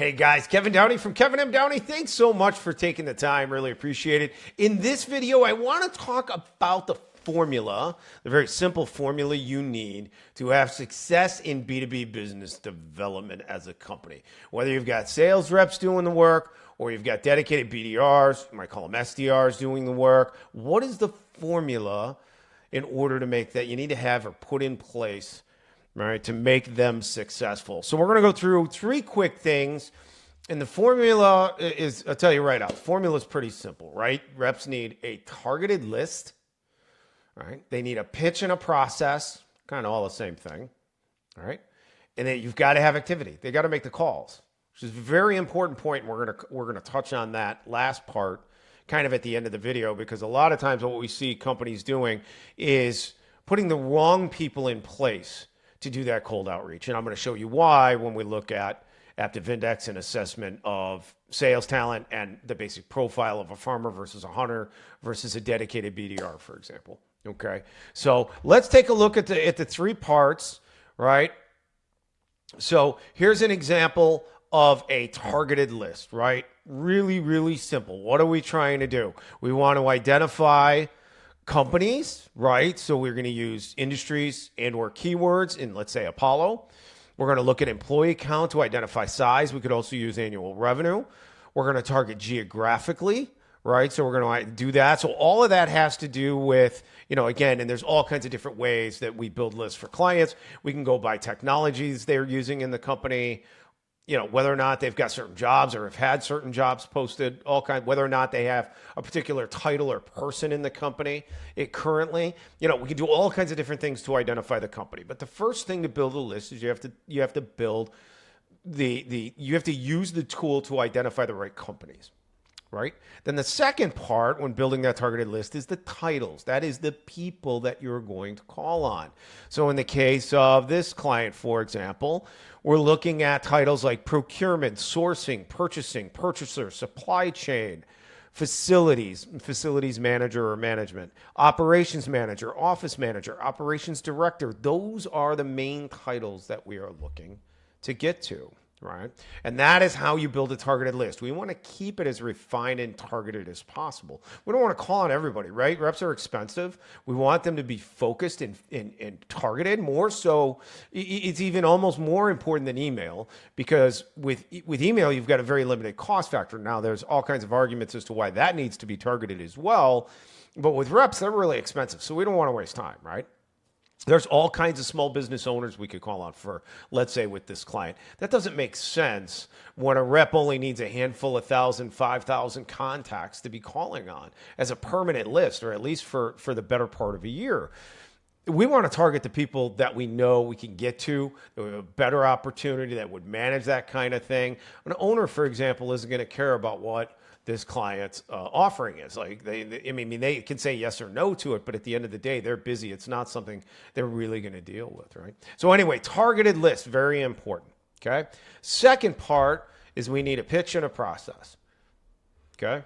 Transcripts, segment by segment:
Hey guys, Kevin Downey from Kevin M. Downey. Thanks so much for taking the time. Really appreciate it. In this video, I want to talk about the formula, the very simple formula you need to have success in B2B business development as a company. Whether you've got sales reps doing the work or you've got dedicated BDRs, you might call them SDRs doing the work, what is the formula in order to make that you need to have or put in place, right, to make them successful? So we're going to go through three quick things. And the formula is, I'll tell you right now, the formula is pretty simple, right? Reps need a targeted list, right? They need a pitch and a process, kind of all the same thing, all right? And then you've got to have activity. They got to make the calls, which is a very important point. And we're gonna touch on that last part kind of at the end of the video, because a lot of times what we see companies doing is putting the wrong people in place to do that cold outreach. And I'm going to show you why when we look at Aptive Index and assessment of sales talent and the basic profile of a farmer versus a hunter versus a dedicated BDR, for example. Okay, so let's take a look at the three parts, right? So here's an example of a targeted list, right? Really, really simple. What are we trying to do? We want to identify companies, right? So we're going to use industries and or keywords in, let's say, Apollo. We're going to look at employee count to identify size. We could also use annual revenue. We're going to target geographically, right? So we're going to do that. So all of that has to do with, again, and there's all kinds of different ways that we build lists for clients. We can go by technologies they're using in the company, whether or not they've got certain jobs or have had certain jobs posted, whether or not they have a particular title or person in the company currently. We can do all kinds of different things to identify the company. But the first thing to build a list is you have to build you have to use the tool to identify the right companies. Right? Then the second part when building that targeted list is the titles. That is the people that you're going to call on. So in the case of this client, for example, we're looking at titles like procurement, sourcing, purchasing, purchaser, supply chain, facilities manager or management, operations manager, office manager, operations director. Those are the main titles that we are looking to get to. Right? And that is how you build a targeted list. We want to keep it as refined and targeted as possible. We don't want to call on everybody, right? Reps are expensive. We want them to be focused and targeted. More so, it's even almost more important than email, because with email, you've got a very limited cost factor. Now, there's all kinds of arguments as to why that needs to be targeted as well. But with reps, they're really expensive. So we don't want to waste time, right? There's all kinds of small business owners we could call on for, let's say, with this client. That doesn't make sense when a rep only needs a handful of 5,000 contacts to be calling on as a permanent list, or at least for the better part of a year. We want to target the people that we know we can get to, a better opportunity that would manage that kind of thing. An owner, for example, isn't going to care about what this client's offering is. Like they can say yes or no to it, but at the end of the day, they're busy. It's not something they're really going to deal with, right? So anyway, targeted list, very important, okay? Second part is we need a pitch and a process, okay?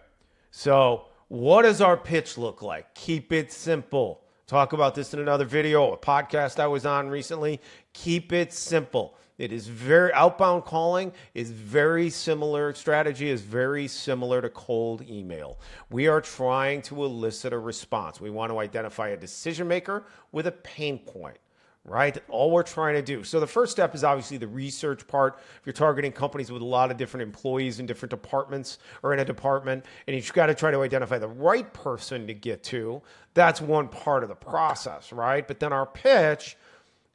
So what does our pitch look like? Keep it simple. Talk about this in another video, a podcast I was on recently. Keep it simple. It is outbound calling is very similar. Strategy is very similar to cold email. We are trying to elicit a response. We want to identify a decision maker with a pain point, right? All we're trying to do. So the first step is obviously the research part. If you're targeting companies with a lot of different employees in different departments or in a department, and you've got to try to identify the right person to get to, that's one part of the process, right? But then our pitch,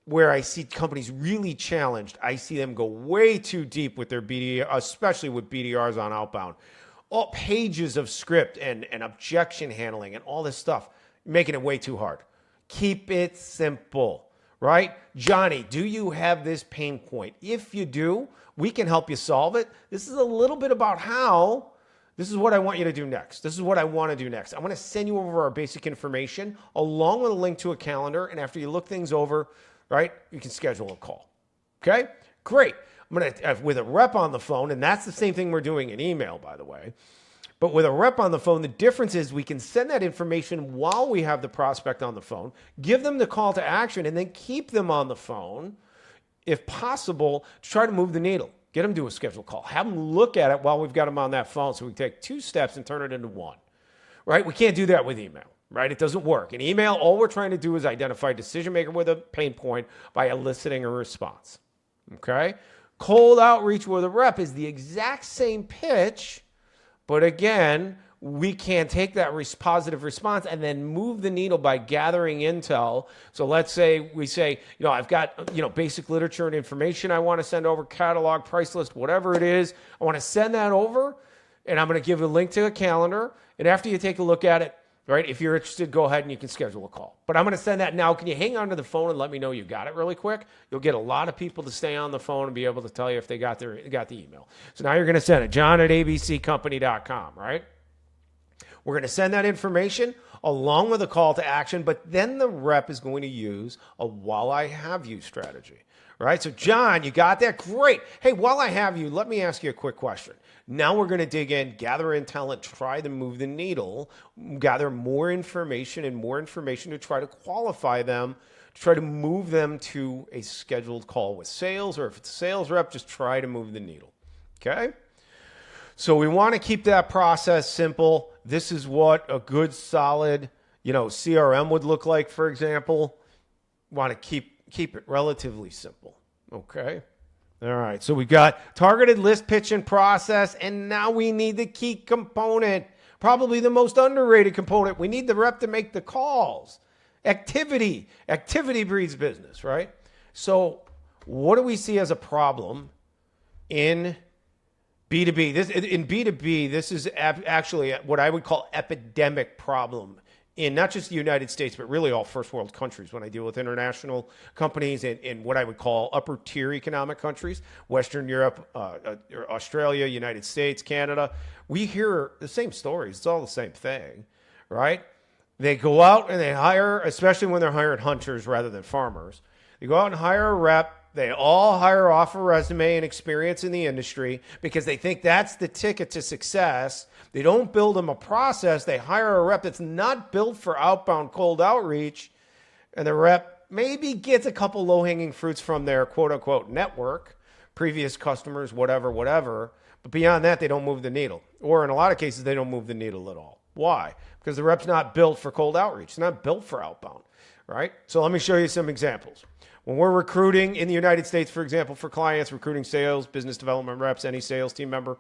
where I see companies really challenged, I see them go way too deep with their BDR, especially with BDRs on outbound. All pages of script and objection handling and all this stuff, making it way too hard. Keep it simple, right? Johnny, do you have this pain point? If you do, we can help you solve it. This is a little bit about how. This is what I want you to do next. This is what I want to do next. I'm going to send you over our basic information along with a link to a calendar. And after you look things over, right, you can schedule a call. Okay, great. I'm going to, with a rep on the phone, and that's the same thing we're doing in email, by the way. But with a rep on the phone, the difference is we can send that information while we have the prospect on the phone, give them the call to action, and then keep them on the phone, if possible, to try to move the needle. Get them to a scheduled call. Have them look at it while we've got them on that phone so we can take 2 steps and turn it into 1, right? We can't do that with email, right? It doesn't work. In email, all we're trying to do is identify a decision maker with a pain point by eliciting a response, okay? Cold outreach with a rep is the exact same pitch, but again, we can take that positive response and then move the needle by gathering intel. So let's say we say, I've got, basic literature and information I want to send over, catalog, price list, whatever it is. I want to send that over, and I'm going to give a link to a calendar. And after you take a look at it, right, if you're interested, go ahead and you can schedule a call. But I'm going to send that now. Can you hang on to the phone and let me know you got it really quick? You'll get a lot of people to stay on the phone and be able to tell you if they got the email. So now you're going to send it, john@abccompany.com, right? We're going to send that information along with a call to action, but then the rep is going to use a while I have you strategy, right? So John, you got that? Great. Hey, while I have you, let me ask you a quick question. Now we're going to dig in, gather intel, and try to move the needle, gather more information to try to qualify them, to try to move them to a scheduled call with sales, or if it's a sales rep, just try to move the needle, okay? So we want to keep that process simple. This is what a good, solid, CRM would look like, for example. Want to keep it relatively simple, okay? All right, so we got targeted list pitch and process, and now we need the key component, probably the most underrated component. We need the rep to make the calls. Activity breeds business, right? So what do we see as a problem in B2B? In B2B, this is actually what I would call epidemic problem in not just the United States, but really all first world countries. When I deal with international companies in what I would call upper tier economic countries, Western Europe, Australia, United States, Canada, we hear the same stories. It's all the same thing, right? They go out and they hire, especially when they're hiring hunters rather than farmers. They go out and hire a rep. They all hire off a resume and experience in the industry because they think that's the ticket to success. They don't build them a process. They hire a rep that's not built for outbound cold outreach, and the rep maybe gets a couple low-hanging fruits from their quote-unquote network, previous customers, whatever. But beyond that, they don't move the needle. Or in a lot of cases, they don't move the needle at all. Why? Because the rep's not built for cold outreach. It's not built for outbound, right? So let me show you some examples. When we're recruiting in the United States, for example, for clients, recruiting sales, business development reps, any sales team member,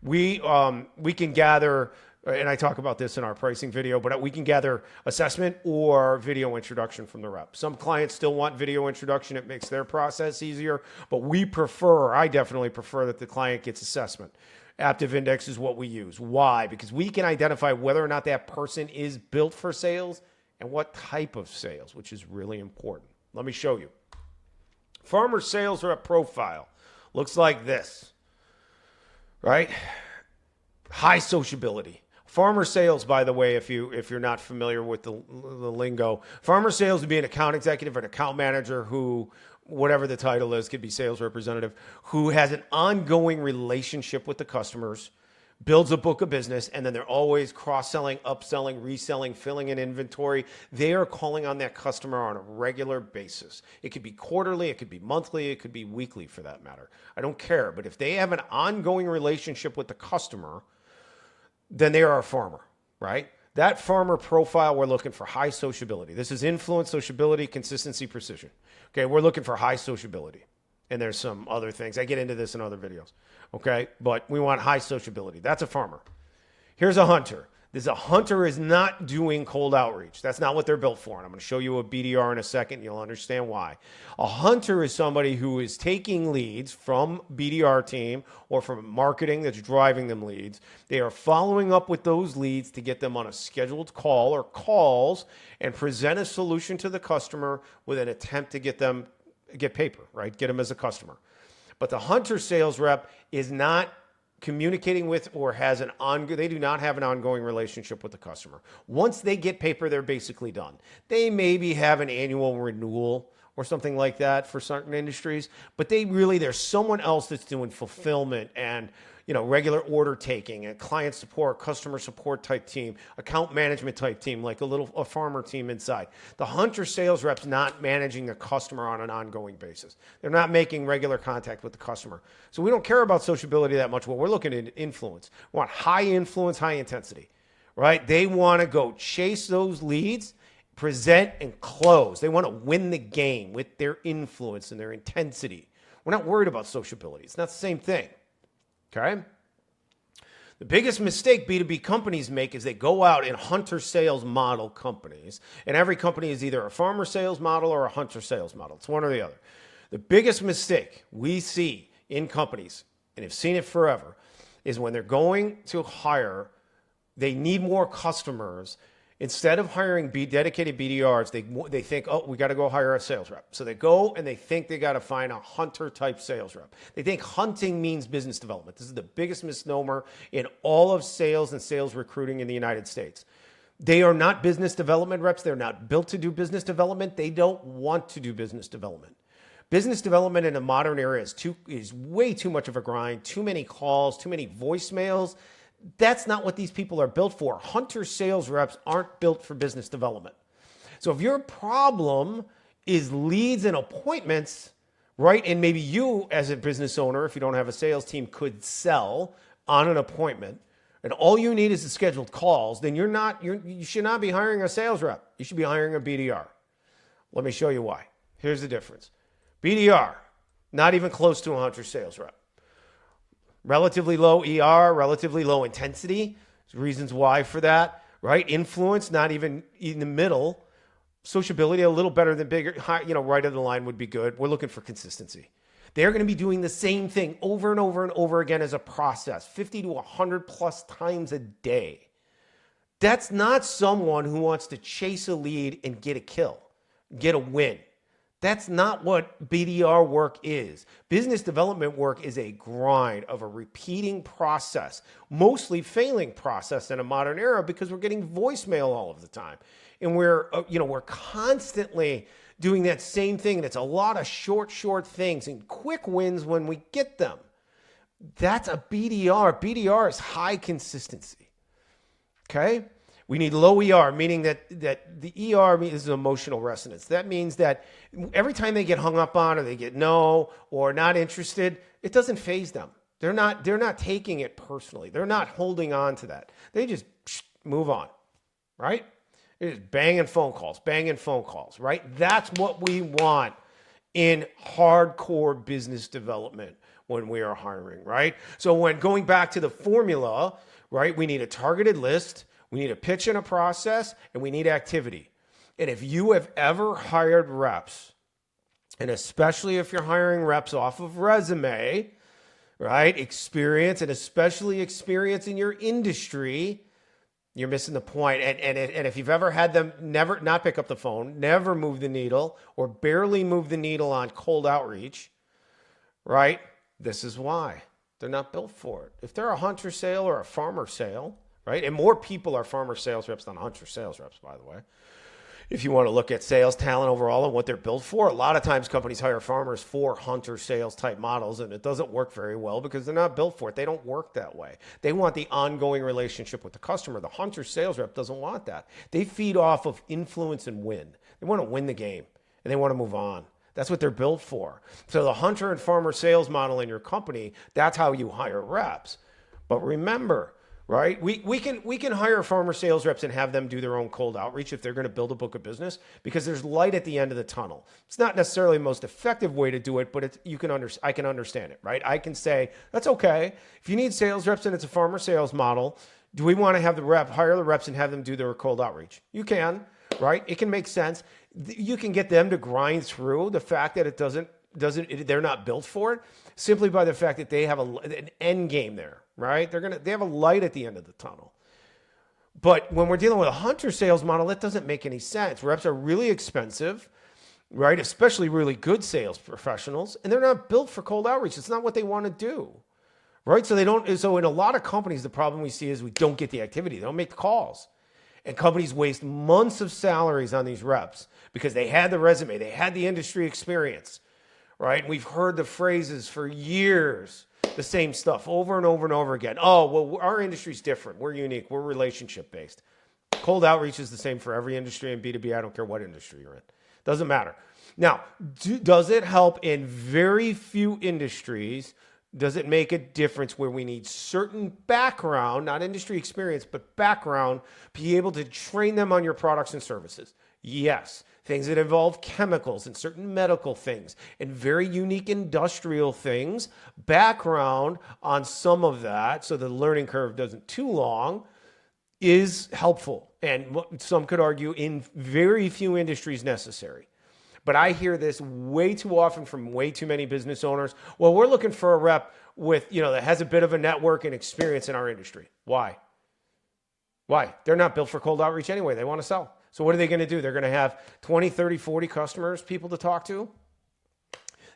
we can gather, and I talk about this in our pricing video, but we can gather assessment or video introduction from the rep. Some clients still want video introduction. It makes their process easier, but I definitely prefer that the client gets assessment. Aptive Index is what we use. Why? Because we can identify whether or not that person is built for sales and what type of sales, which is really important. Let me show you. Farmer sales rep profile looks like this, right? High sociability. Farmer sales, by the way, if you're not familiar with the lingo, farmer sales would be an account executive or an account manager who, whatever the title is, could be sales representative, who has an ongoing relationship with the customers, builds a book of business, and then they're always cross-selling, upselling, reselling, filling in inventory. They are calling on that customer on a regular basis. It could be quarterly, it could be monthly, it could be weekly for that matter. I don't care. But if they have an ongoing relationship with the customer, then they are a farmer, right? That farmer profile, we're looking for high sociability. This is influence, sociability, consistency, precision. Okay, we're looking for high sociability. And there's some other things. I get into this in other videos. Okay, but we want high sociability. That's a farmer. Here's a hunter. A hunter is not doing cold outreach. That's not what they're built for. And I'm going to show you a BDR in a second. You'll understand why. A hunter is somebody who is taking leads from BDR team or from marketing that's driving them leads. They are following up with those leads to get them on a scheduled call or calls and present a solution to the customer with an attempt to get paper, right? Get them as a customer. But the hunter sales rep is not communicating with or they do not have an ongoing relationship with the customer. Once they get paper, they're basically done. They maybe have an annual renewal or something like that for certain industries, but there's someone else that's doing fulfillment and regular order taking and client support, customer support type team, account management type team, like a farmer team inside. The hunter sales rep's not managing the customer on an ongoing basis. They're not making regular contact with the customer. So we don't care about sociability that much. What we're looking at influence. We want high influence, high intensity, right? They want to go chase those leads, present and close. They want to win the game with their influence and their intensity. We're not worried about sociability. It's not the same thing. Okay? The biggest mistake B2B companies make is they go out in hunter sales model companies, and every company is either a farmer sales model or a hunter sales model. It's one or the other. The biggest mistake we see in companies, and have seen it forever, is when they're going to hire, they need more customers. Instead of hiring dedicated BDRs, they think, oh, we got to go hire a sales rep. So they go and they think they got to find a hunter type sales rep. They think hunting means business development. This is the biggest misnomer in all of sales and sales recruiting in the United States. They are not business development reps. They're not built to do business development. They don't want to do business development. Business development in a modern era is way too much of a grind, too many calls, too many voicemails. That's not what these people are built for. Hunter sales reps aren't built for business development. So if your problem is leads and appointments, right, and maybe you as a business owner, if you don't have a sales team, could sell on an appointment, and all you need is the scheduled calls, then you should not be hiring a sales rep. You should be hiring a BDR. Let me show you why. Here's the difference. BDR, not even close to a hunter sales rep. Relatively low ER, relatively low intensity. There's reasons why for that, right? Influence, not even in the middle. Sociability, a little better than bigger, right of the line would be good. We're looking for consistency. They're going to be doing the same thing over and over and over again as a process, 50 to 100 plus times a day. That's not someone who wants to chase a lead and get a kill, get a win. That's not what BDR work is. Business development work is a grind of a repeating process, mostly failing process in a modern era because we're getting voicemail all of the time. And we're constantly doing that same thing. And it's a lot of short things and quick wins when we get them. That's a BDR. BDR is high consistency. Okay? We need low ER, meaning that the ER is emotional resonance. That means that every time they get hung up on or they get no or not interested, it doesn't faze them. They're not taking it personally. They're not holding on to that. They just move on, right? They're just banging phone calls, right? That's what we want in hardcore business development when we are hiring, right? So when going back to the formula, right, we need a targeted list. We need a pitch and a process, and we need activity. And if you have ever hired reps, and especially if you're hiring reps off of resume, right, experience, and especially experience in your industry, you're missing the point. And if you've ever had them never not pick up the phone, never move the needle, or barely move the needle on cold outreach, right, this is why. They're not built for it. If they're a hunter sale or a farmer sale, right? And more people are farmer sales reps than hunter sales reps, by the way. If you want to look at sales talent overall and what they're built for, a lot of times companies hire farmers for hunter sales type models, and it doesn't work very well because they're not built for it. They don't work that way. They want the ongoing relationship with the customer. The hunter sales rep doesn't want that. They feed off of influence and win. They want to win the game, and they want to move on. That's what they're built for. So the hunter and farmer sales model in your company, that's how you hire reps. But remember, right? We can hire farmer sales reps and have them do their own cold outreach if they're going to build a book of business because there's light at the end of the tunnel. It's not necessarily the most effective way to do it, but I can understand it, right? I can say, that's okay. If you need sales reps and it's a farmer sales model, do we want to have hire the reps and have them do their cold outreach? You can, right? It can make sense. You can get them to grind through the fact that they're not built for it simply by the fact that they have an end game there, right? They have a light at the end of the tunnel. But when we're dealing with a hunter sales model, that doesn't make any sense. Reps are really expensive, right? Especially really good sales professionals, and they're not built for cold outreach. It's not what they want to do, right? So in a lot of companies, the problem we see is we don't get the activity. They don't make the calls. And companies waste months of salaries on these reps because they had the resume, they had the industry experience, right? And we've heard the phrases for years, the same stuff over and over and over again. Oh, well, our industry's different. We're unique. We're relationship based. Cold outreach is the same for every industry in B2B. I don't care what industry you're in. Doesn't matter. Now, does it help in very few industries? Does it make a difference where we need certain background, not industry experience, but background, be able to train them on your products and services? Yes. Things that involve chemicals and certain medical things and very unique industrial things, background on some of that so the learning curve doesn't too long is helpful. And some could argue in very few industries necessary. But I hear this way too often from way too many business owners. Well, we're looking for a rep with, that has a bit of a network and experience in our industry. Why? They're not built for cold outreach anyway. They want to sell. So what are they going to do? They're going to have 20, 30, 40 customers, people to talk to.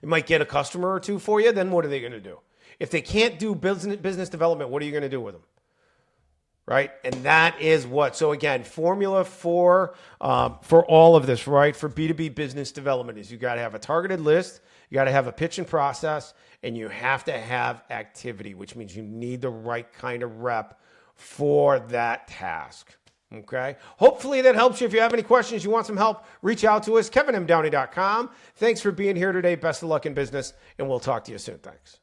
They might get a customer or two for you. Then what are they going to do? If they can't do business development, what are you going to do with them? Right? And that is what, so again, formula for all of this, right? For B2B business development is you got to have a targeted list, you got to have a pitch and process, and you have to have activity, which means you need the right kind of rep for that task. Okay. Hopefully that helps you. If you have any questions, you want some help, reach out to us, kevinmdowney.com. Thanks for being here today. Best of luck in business, and we'll talk to you soon. Thanks.